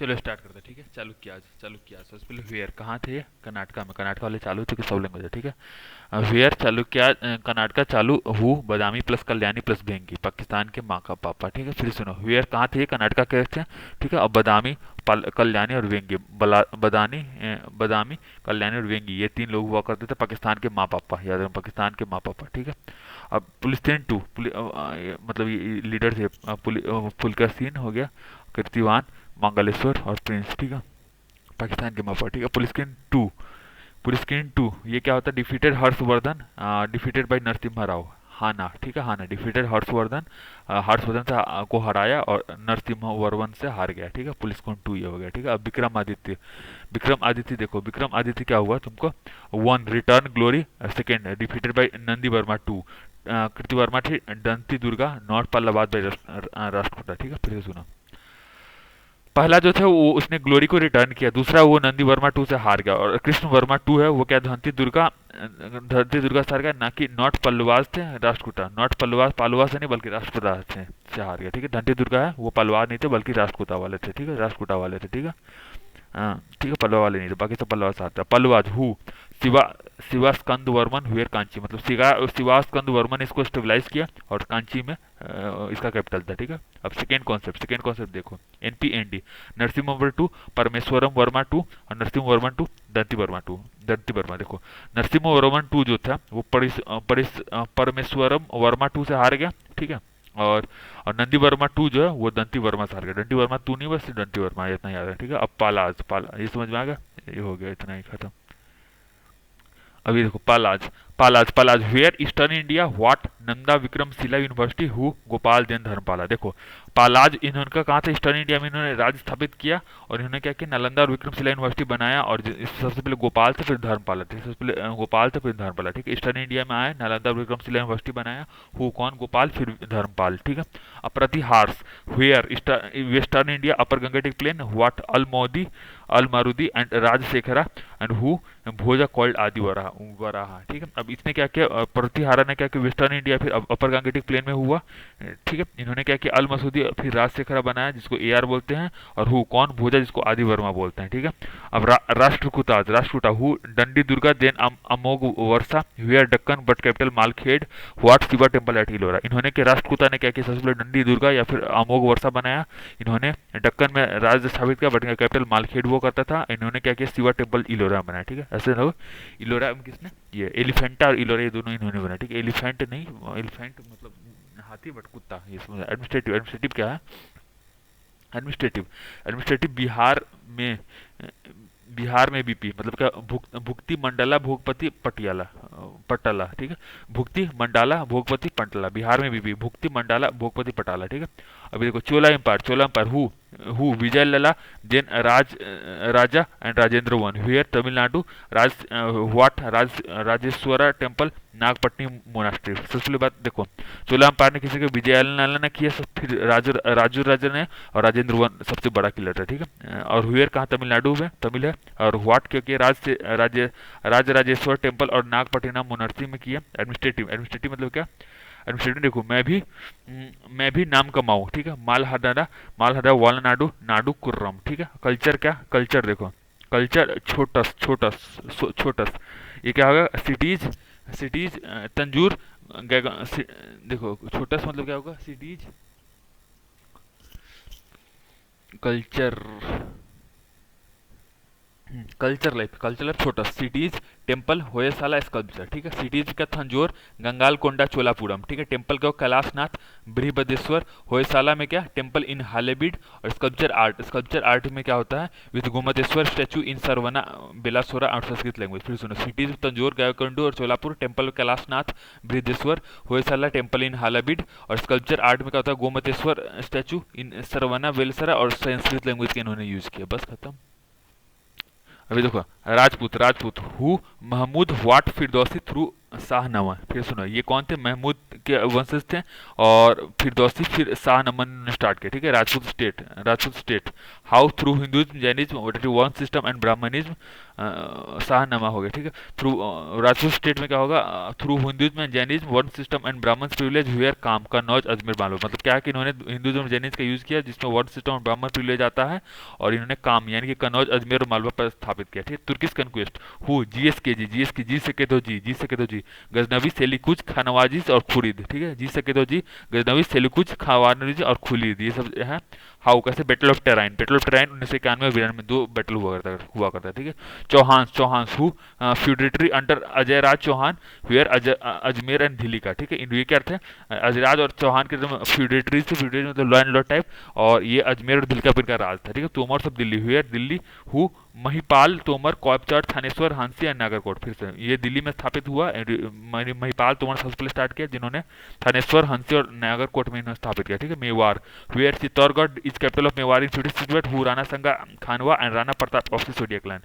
चलो स्टार्ट करते हैं, ठीक है। चालुक्य सबसे पहले वेयर कहाँ थे ये? कर्नाटका में। कर्नाटका वाले चालू थे कि सब लैंग्वेज है, ठीक है। वेयर चालुक्य कर्नाटका चालू who Badami plus Kalyani plus Vengi Pakistan के माँ का पापा, ठीक है। फिर सुनो, वेयर कहाँ थे ये? कर्नाटका के थे, ठीक है। अब बदामी कल्याणी और वेंगी बदामी कल्याणी और वेंगी ये तीन लोग हुआ करते थे पाकिस्तान के माँ पापा, याद रखना पाकिस्तान के माँ पापा, ठीक है। अब पुलिस्तीन टू मतलब ये लीडर थे पुलका सीन हो गया, कीर्तिवान, मंगलेश्वर और प्रिंस, ठीक है। पाकिस्तान के मापा, ठीक है। पुलिस्किन टू ये क्या होता है? Defeated Harshavardhan, defeated by Narasimha Rao, हाना, ठीक है। हाना डिफीटेड हर्षवर्धन, हर्षवर्धन से को हराया और नरसिम्हा वर्मन से हार गया, ठीक है। पुलिस्किन टू ये हो गया, ठीक है। अब विक्रम आदित्य देखो, विक्रम आदित्य क्या हुआ तुमको? One return glory, second defeated by Nandi Varma two, Kriti Varma थी, दंती दुर्गा नॉट पल्लवाद बाय राष्ट्रकूटा, ठीक है। फिर से सुना, पहला जो था वो उसने ग्लोरी को रिटर्न किया, दूसरा वो नंदी वर्मा टू से हार गया, और कृष्ण वर्मा टू है वो क्या धंती दुर्गा से हार गया, ना कि नॉट पल्लवास थे राष्ट्रकूटा, नॉट पल्लवास पालवा से नहीं बल्कि राष्ट्रकूटा से हार गया, ठीक है। धंती दुर्गा है वो पलवार नहीं थे बल्कि राष्ट्रकूटा वाले थे, ठीक है। राष्ट्रकूटा वाले थे, ठीक है। हाँ ठीक है, पल्लवा वाले नहीं थे, बाकी सब पल्लवा से आता है। पल्लवाज हु शिवा शिवा स्कंद वर्मन हुएर कांची, मतलब शिवा स्कंद वर्मन इसको स्टेबलाइज किया और कांची में इसका कैपिटल था, ठीक है। अब सेकेंड कॉन्सेप्ट देखो, एनपीएनडी, नरसिम्हा वर्मा टू, परमेश्वरम वर्मा टू, और नरसिम्हा वर्मन टू, दंती वर्मा देखो, नरसिम्हा वर्मन टू जो था वो परमेश्वरम वर्मा टू से हार गया, ठीक है। और और नंदी वर्मा टू जो है वो दंती वर्मा से हार गया, दंती वर्मा टू नहीं बस दंती वर्मा, इतना याद है, ठीक है। अब पाला ये समझ में आ गया, ये हो गया, इतना ही खत्म। अभी देखो, Palas where eastern India what नंदा विक्रमशिला यूनिवर्सिटी हु गोपाल जैन धर्मपाला, देखो पालाज इन्होंने कहा था ईस्टर्न इंडिया में इन्होंने राज्य स्थापित किया, और इन्होंने क्या किया, नालंदा और विक्रमशिला यूनिवर्सिटी बनाया, और सबसे पहले गोपाल थे फिर धर्मपाला थे, सबसे पहले गोपाल थे फिर धर्मपाला, ठीक है। ईस्टर्न इंडिया में आए, नालंदा और विक्रमशिला यूनिवर्सिटी बनाया, हु कौन? गोपाल फिर धर्मपाल, ठीक है। अप्रतिहार्स were western India upper Gangetic plain what अल मारुदी and Rajashekhara and who Bhoja called Adi Varaha, ठीक है। अब इसने क्या किया, प्रतिहारा ने क्या किया, वेस्टर्न इंडिया फिर अपर गांगेटिक प्लेन में हुआ, ठीक है। इन्होंने क्या किया, अल मसूदी फिर राजशेखरा बनाया जिसको एआर बोलते हैं, और हु कौन? भोजा जिसको आदि वर्मा बोलते हैं, ठीक है। अब Rashtrakuta who Dandi Durga then Amogha Varsha were Deccan but capital Malkhed what Shiva temple at Ellora, इन्होंने क्या, राष्ट्रकूटा ने क्या किया, सबसे पहले दंडी दुर्गा या फिर अमोघ वर्षा बनाया, इन्होंने डक्कन में राज्य स्थापित किया बट कैपिटल मालखेड़ वो करता था, इन्होंने क्या किया, शिवा टेम्पल इलोरा में बनाया, ठीक है। ऐसे लोग इलोरा में किसने, ये एलिफेंटा और इलोरा ये दोनों इन्होंने बनाया, ठीक है। एलिफेंट नहीं, एलिफेंट मतलब हाथी बट कुत्ता, ये समझ। एडमिनिस्ट्रेटिव क्या है? एडमिनिस्ट्रेटिव में बिहार में बीपी मतलब क्या, भुक्ति मंडला भोगपति पटियाला पटला, ठीक है। भुक्ति मंडाला भोगपति पटला, बिहार में बीपी भुक्ति मंडाला भोगपति पटाला, ठीक है। अभी देखो, Chola empire who Vijayalaya then Raja and Rajendra one who were Tamil Nadu raj what Rajeshwara temple Nagapattinam monastery, सबसे पहले बात देखो, चोला एम्पायर ने किसी को विजय लला ने किया, फिर राजू राजा ने, और राजेंद्र वन सबसे बड़ा किलर था, ठीक है। और हुएर कहाँ? तमिलनाडु में, तमिल है। और व्हाट क्योंकि राजराजेश्वर टेम्पल और नागपट्टिनम मोनास्ट्री में किया। एडमिनिस्ट्रेटिव मतलब क्या? एडमिनिस्ट्रेटिव देखो, मैं भी नाम कमाऊँ, ठीक है। मालहदा वालनाडु नाडु कुर्रम, ठीक है। कल्चर क्या? कल्चर देखो, कल्चर छोटस ये क्या होगा? सिटीज तंजूर देखो छोटस मतलब क्या होगा? सिटीज कल्चर कल्चर लाइफ छोटा, सिटीज टेम्पल होयसाला स्कल्पचर, ठीक है। सिटीज का तंजोर गंगालकोंडा चोलापुरम, ठीक है। टेम्पल का कैलाशनाथ बृहस्पतिश्वर, होयसाला में क्या? टेम्पल इन हालेबीड, और स्कल्पचर आर्ट में क्या होता है? With Gomateshwar statue in Shravana Belagola out Sanskrit language. फिर सुनो, सिटीज तंजोर गायकोंडू और Cholapuram, temple Kailashnath Brihadeshwar, Hoysala temple in Halebid, और स्कल्पचर आर्ट में क्या होता है? गोमतेश्वर स्टैचू इन सरवना बेलसरा, और संस्कृत लैंग्वेज के इन्होंने यूज किया, बस खत्म। अभी देखो, Rajput who Mahmud what Firdausi through Shahnama, फिर सुनो ये कौन थे, महमूद के वंशज थे। और फिर दोस्ती, फिर शाहनमन ने स्टार्ट किया, ठीक है। Rajput state, Rajput state, how through Hinduism Jainism one system and Brahmanism, Shahnama हो गया, ठीक है। थ्रू राजपूत स्टेट में क्या होगा, through Hinduism and Jainism one system and ब्राह्मण प्रिविलेज हुएर काम, कन्नौज अजमेर मालवा, मतलब क्या है कि इन्होंने हिंदुइज्म और जैनिज्म का यूज किया जिसमें वन सिस्टम और ब्राह्मण प्रिविलेज आता है, और इन्होंने काम यानी कि कन्नौज अजमेर और मालवा पर स्थापित किया, ठीक है। तुर्किश कन्क्वेस्ट, हु, जीएस के जी, जीएस की जी सके तो जी, जी सके तो जी, गजनवी सेलिकुच खानवाजीज और खुरीद, ठीक है। जी सके तो जी, गजनवी सेलिकुच खानवाजीज और खुरीद, ये सब है। हाउ कैसे, battle of terrain, battle of terrain 1991 में 92 में दो बैटल हुआ करता है, ठीक है। Chauhan, Chauhan who feudatory under Ajay Raj Chauhan, where Ajmer and Delhi का, ठीक है। ये क्या थे, अजयराज और चौहान के फ्यूडेटरीज थे, फ्यूडेटरी मतलब लॉ एंड लॉ टाइप, और ये अजमेर और दिल्ली का इनका राज था, ठीक है। तोमर सब दिल्ली, वेयर दिल्ली, हु महिपाल तोमर, कोपचार, थानेश्वर, हांसी एंड नागरकोट, फिर से ये दिल्ली में स्थापित हुआ। महिपाल तोमर सबसे पहले स्टार्ट किया, जिन्होंने थानेश्वर, हंसी और नागरकोट में इन्होंने स्थापित किया, ठीक है। Mewar, where Chittorgarh is capital of Mewar in situate, who Rana Sanga Khanwa and Rana Pratap of Sisodia clan.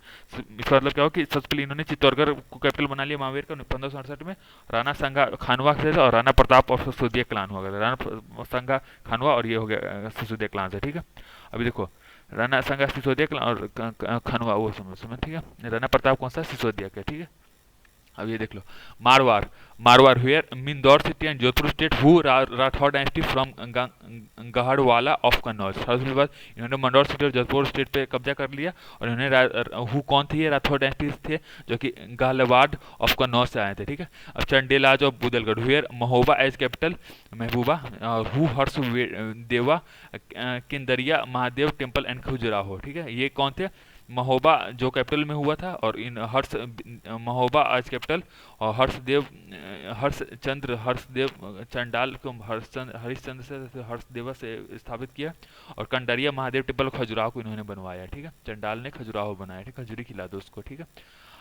इसका मतलब क्या हो कि सबसे पहले इन्होंने चित्तौड़गढ़ को कैपिटल बना लिया महावीर का 1568 में, राणा संगा खानवा से, और राणा प्रताप ऑफ सिसोदिया क्लान हो गया, राणा संगा खानवा और ये हो गया सिसोदिया क्लान से, ठीक है। अभी देखो राणा संगा सिसोदिया क्लान और खानवा वो समझ, ठीक है। राणा प्रताप कौन सा, सिसोदिया का, ठीक है। अब ये देख लो, Marwar, Marwar where Mandore city and Jodhpur state, who Rathore dynasty from Gahadavala of Kannauj. उसके बाद इन्होंने मंदौर सिटी और जोधपुर स्टेट पे कब्जा कर लिया, और इन्होंने हु कौन थी, ये राठौर डायनेस्टी थे जो कि गाहलवाड़ ऑफ कन्नौज से आए थे, ठीक है। अब Chandelas of Bundelkhand, where Mahoba as capital, महबूबा, और who Harsha Deva Kandariya Mahadev temple and Khajuraho, ठीक है। ये कौन थे, महोबा जो कैपिटल में हुआ था, और इन हर्ष महोबा आज कैपिटल, और हर्षदेव चंडाल को हरिश्चंद्र से हर्षदेवा से स्थापित किया, और कंडरिया महादेव टेम्पल खजुराहो को इन्होंने बनवाया, ठीक है। चंडाल ने खजुराहो बनाया, ठीक है, खजूरी खिला दो उसको, ठीक है।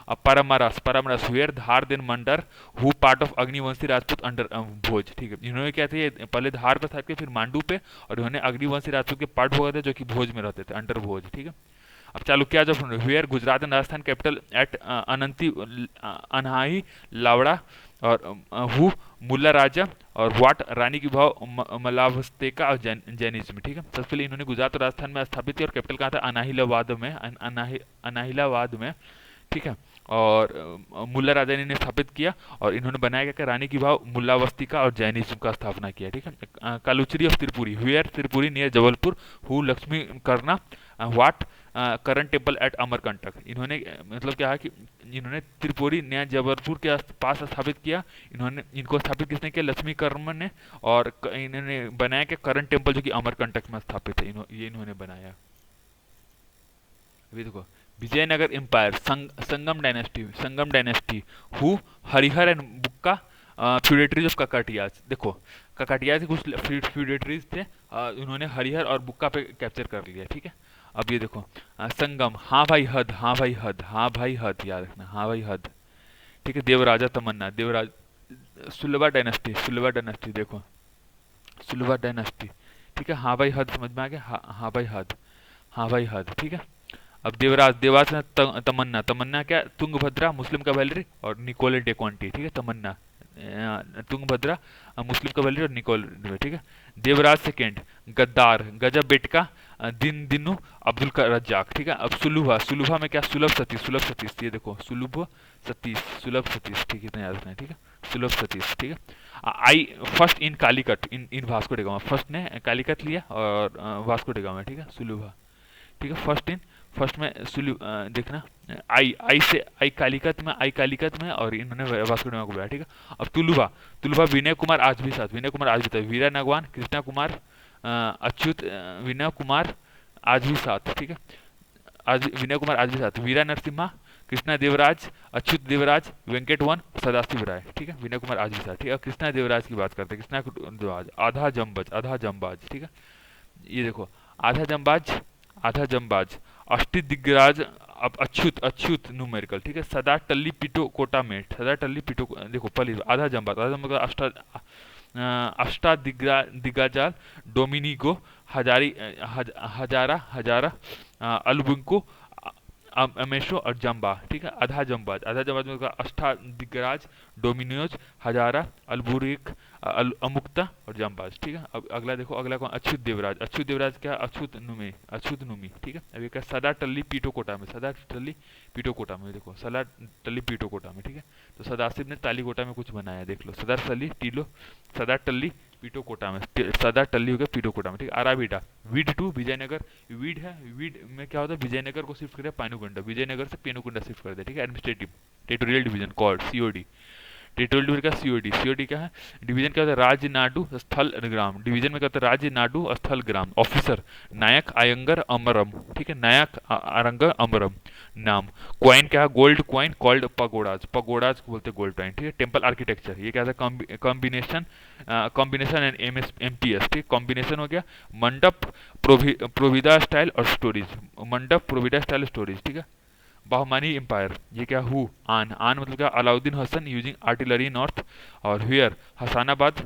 अब परमरस, परमरस हुएर धार दिन मंडर, who part of Agnivanshi Rajput under Bhoj, ठीक है। इन्होंने क्या थे, पहले धार पे था, फिर मांडू पे, और इन्होंने अग्निवंशी राजपूत के पार्ट हो गए थे जो कि भोज में रहते थे, अंडर भोज, ठीक है। अब चालुक्य जब where Gujarat and Rajasthan capital at अनंती अनहाई लावड़ा, और हु मुल्ला राजा, और वाट रानी की भाव मलावस्तेका और जैनिज्म, ठीक है। सबसे पहले इन्होंने गुजरात और राजस्थान में स्थापित किया, और कैपिटल कहाँ था, अनाहिलाबाद में, ठीक है। और मुल्ला राजा ने स्थापित किया, और इन्होंने बनाया क्या, रानी की भाव मुल्लावस्तिका और जैनिज्म का स्थापना किया, ठीक है। Kalachuri of Tripuri, where Tripuri near Jabalpur, who Lakshmi Karna, what current temple at Amarkantak. इन्होंने मतलब क्या है कि इन्होंने त्रिपुरी नया जबलपुर के पास स्थापित किया, इनको स्थापित किसने किया, लक्ष्मी कर्म ने, और इन्होंने बनाया कि करंट टेम्पल जो कि अमरकंटक में स्थापित है, ये इन्होंने बनाया। अभी देखो Vijayanagar empire, Sangam dynasty, who Harihara and Bukka feudatories of Kakatiyas. देखो ककाटियाज के कुछ फ्यूडेटरीज थे, उन्होंने हरिहर और बुक्का पे कैप्चर कर लिया, ठीक है। अब ये देखो संगम, हाँ भाई हद, हाँ भाई हद, हाँ भाई हद, याद रखना, हाँ भाई हद, ठीक है। देवराजा तमन्ना, देवराज, सुलभा डायनेस्टी, सुलभा डायनेस्टी, देखो सुलभा डायनेस्टी, ठीक है। हाँ भाई हद समझ में आ गया, हाँ हाँ भाई हद, हाँ भाई हद, ठीक है। अब देवराज, देवास में तमन्ना, तमन्ना क्या, तुंगभद्रा मुस्लिम कैवेलरी और निकोले डेकोंटी, ठीक है। तमन्ना तुंगभद्रा मुस्लिम कैवेलरी और निकोले, ठीक है। देवराज सेकेंड, गद्दार, गजब बेटका, दिन दिनू, अब्दुल रज्जाक, ठीक है। अब सुलभा, सुलभा में क्या, सुलभ सतीश, सुलभ सतीश, ये देखो सुलभ सतीश, सुलभ सतीश, ठीक है, इतना याद रखना है, ठीक है। सुलभ सतीश, ठीक है। I first in Calicut, in Vasco da Gama, first ने कालीकट लिया और वास्को डा गामा, ठीक है। सुलभा, ठीक है। फर्स्ट में देखना आई से आई कालीकत में, और इन्होंने वास्को डा गामा को बुलाया, ठीक है। अब तुलुभा, तुलुभा विनय कुमार आज भी साथ, विनय कुमार आज भी था, वीरा नगवान, कृष्णा कुमार, अच्युत, विनय कुमार आज भी साथ, ठीक है। आज विनय कुमार आज भी साथ, वीरा नरसिम्हा, कृष्णा देवराज, अच्युत देवराज, वेंकट वन, सदाशिव राय, ठीक है। विनय कुमार आज भी साथ, ठीक है। कृष्णा देवराज की बात करते हैं, कृष्णा देवराज, आधा जम्बाज, ठीक है। ये देखो आधा जम्बाज, अष्टी दिग्गराज, अब अच्युत न्यूमेरिकल, ठीक है। सदा टल्ली पिटो कोटा मेट, सदा टल्ली पिटो, देखो पहली आधा जम्बाज दिग्गजाल, डोमिनिगो, हजारा, अलबुंको, अमेशो और जम्बा, ठीक है। आधा जम्बाज, आधा जम्बाज में होगा अष्टा दिग्गराज, डोमिनियोज, हजारा, अलबुरिक, अमुक्ता और जम्बाज, ठीक है। अब अगला देखो, अगला कौन, अछूत देवराज। अछूत देवराज क्या, अछूत नुमी, अछूत नुमी, ठीक है। अब ये क्या, सदा टल्ली पीटोकोटा में, सदा टल्ली पीटोकोटा में, देखो सदा टल्ली पीटोकोटा में, ठीक है। तो सदाशिव ने तालीकोटा में कुछ बनाया, देख लो, सदा टल्ली टीलो, सदा टल्ली पीटोकोटा में, सदा टल्ली हो गया पीटोकोटा में, ठीक है। आराबीटा, वीड टू विजयनगर, वीड है, वीड में क्या होता है, विजयनगर को शिफ्ट करे पेनुकुंडा, विजयनगर से पेनुकुंडा शिफ्ट कर दे, ठीक है। Administrative territorial division called COD, territorial division का सीओडी, सीओडी क्या है, डिवीजन क्या होता है, राज्य नाडु स्थल ग्राम, डिवीजन में क्या होता है, राज्य नाडु स्थल ग्राम। ऑफिसर नायक आयंगर अमरम, ठीक है, नायक आरंगर अमरम नाम। क्वाइन क्या है, गोल्ड क्वाइन कॉल्ड पगोडाज, पगोडाज को बोलते हैं गोल्ड क्वाइन, ठीक है। टेम्पल आर्किटेक्चर, ये क्या है, कॉम्बिनेशन, कॉम्बिनेशन एंड एमपीएस, ठीक, कॉम्बिनेशन हो गया मंडप प्रोविदा स्टाइल और स्टोरीज, मंडप प्रोविदा स्टाइल स्टोरीज, ठीक है। बाहुमानी एम्पायर, ये क्या, हु आन, आन मतलब क्या, Alauddin Hasan using artillery north और हुयर हसानाबाद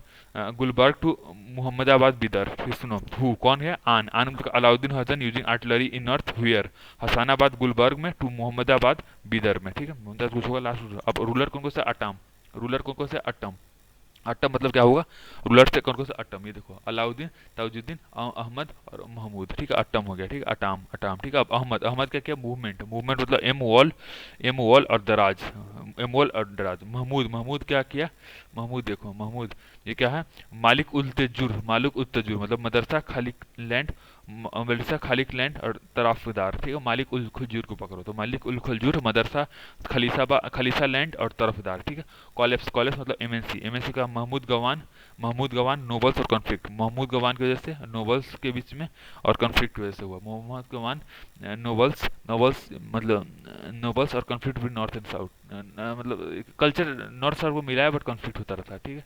गुलबर्ग टू मोहम्मदाबाद बिदर, फिर सुनो, हु कौन है, आन, आन मतलब Alauddin Hasan using artillery in north हुयर हसानाबाद गुलबर्ग में टू मोहम्मदाबाद बिदर में, ठीक है। मुमताज कुछ होगा लास्ट रूलर। अब रूलर कौन कौन से, अटम, रूलर कौन कौन से, अटम, अट्टम मतलब क्या होगा, रूलर से कौन कौन से, अट्टम, ये देखो अलाउद्दीन, ताजुद्दीन, अहमद और महमूद, ठीक है। अट्टम हो गया, ठीक है, अटाम, अटाम, ठीक है। अब अहमद, अहमद का क्या, मूवमेंट, मूवमेंट मतलब एम वॉल, एम वॉल और दराज, एम वॉल और दराज। महमूद, महमूद क्या किया, महमूद देखो, महमूद ये क्या है, मालिक उल तेजुर, मालिक उल तेजुर मतलब मदरसा खालिक लैंड, मदरसा खालिक लैंड और तरफदार, ठीक है। मालिक उल खजूर को पकड़ो, तो मालिक उल खजूर मदरसा खलीसा लैंड और तरफदार, ठीक है। कॉलेप्स, कॉलेप्स मतलब एमएनसी, एमएनसी का महमूद गवान, महमूद गवान नोबल्स और कॉन्फ्लिक्ट, महमूद गवान की वजह से नोबल्स के बीच में और कॉन्फ्लिक्ट की वजह से हुआ, महमूद गवान नोबल्स, नोबल्स मतलब नोबल्स और कॉन्फ्लिक्ट भी नॉर्थ एंड साउथ, मतलब कल्चर नॉर्थ साउथ को मिला है बट कॉन्फ्लिक्ट होता रहता है, ठीक है।